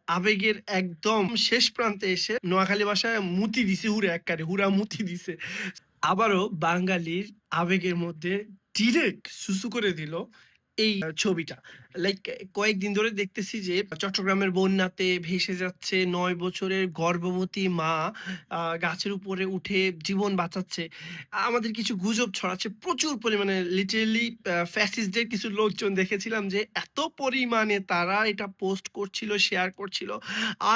আবেগের একদম শেষ প্রান্তে এসে নোয়াখালী ভাষায় মুতি দিছে হুরা এককারে, হুরা মুতি দিছে। আবারও বাঙালির আবেগের মধ্যে ডিরেক্ট সুসু করে দিল এই ছবিটা। লাইক কয়েকদিন ধরে দেখতেছি যে চট্টগ্রামের বন্যাতে ভেসে যাচ্ছে ৯ বছরের গর্ভবতী মা গাছের উপরে উঠে জীবন বাঁচাচ্ছে। আমাদের কিছু গুজব ছড়াচ্ছে প্রচুর পরিমাণে লিটারেলি ফ্যাসিস্টদের কিছু লোকজন দেখেছিলাম যে এত পরিমাণে তারা এটা পোস্ট করছিল, শেয়ার করছিল।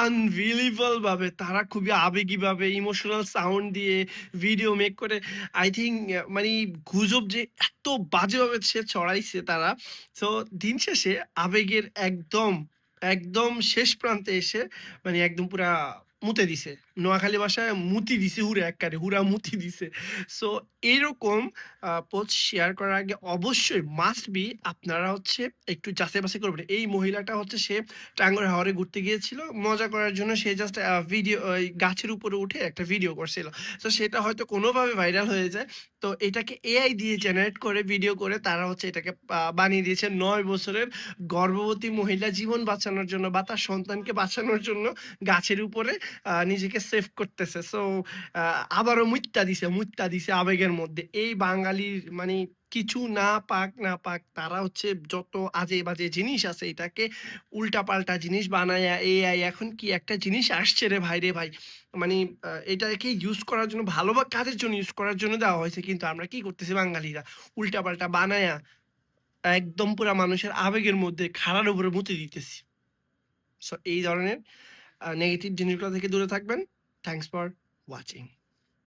আনবিলিভেবল ভাবে তারা খুবই আবেগীভাবে ইমোশনাল সাউন্ড দিয়ে ভিডিও মেক করে আই থিংক মানি গুজব যে এত বাজেভাবে সে ছড়াইছে তারা। সো দিন শেষে আবেগের একদম শেষ প্রান্তে এসে মানে একদম পুরা মুতে দিছে। নোয়াখালী ভাষায় মুতি দিছে হুরা এককারে, হুরা মুতি দিছে। সো এইরকম পোস্ট শেয়ার করার আগে অবশ্যই মাস্ট বি আপনারা হচ্ছে একটু যাচাই-বাছাই করবেন। এই মহিলাটা হচ্ছে সে টাঙ্গুয়ার হাওরে ঘুরতে গিয়েছিল। মজা করার জন্য সে জাস্ট ভিডিও ওই গাছের উপরে উঠে একটা ভিডিও করছিল। সো সেটা হয়তো কোনোভাবে ভাইরাল হয়ে যায়। তো এটাকে এআই দিয়ে জেনারেট করে ভিডিও করে তারা হচ্ছে এটাকে বানিয়ে দিয়েছে ৯ বছরের গর্ভবতী মহিলা জীবন বাঁচানোর জন্য বা তার সন্তানকে বাঁচানোর জন্য গাছের উপরে নিজেকে সেভ করতেছে। সো আবারও মুইত্যা দিছে আবেগের মধ্যে। এই বাঙালির মানে কিছু না পাক তারা হচ্ছে যত আজে-বাজে জিনিস আছে এটাকে উল্টাপাল্টা জিনিস বানায়া এআই এখন কি একটা জিনিস আসছে রে ভাই রে ভাই। মানি এটাকে ইউজ করার জন্য ভালো বা কাজের জন্য ইউজ করার জন্য দেওয়া হয়েছে। কিন্তু আমরা কি করতেছি বাঙালিরা? উল্টাপাল্টা বানায়া একদম পুরা মানুষের আবেগের মধ্যে খাড়ার উপরে মুতে দিতেছি। সো এই ধরনের নেগেটিভ জিনিসগুলো থেকে দূরে থাকবেন। Thanks for watching.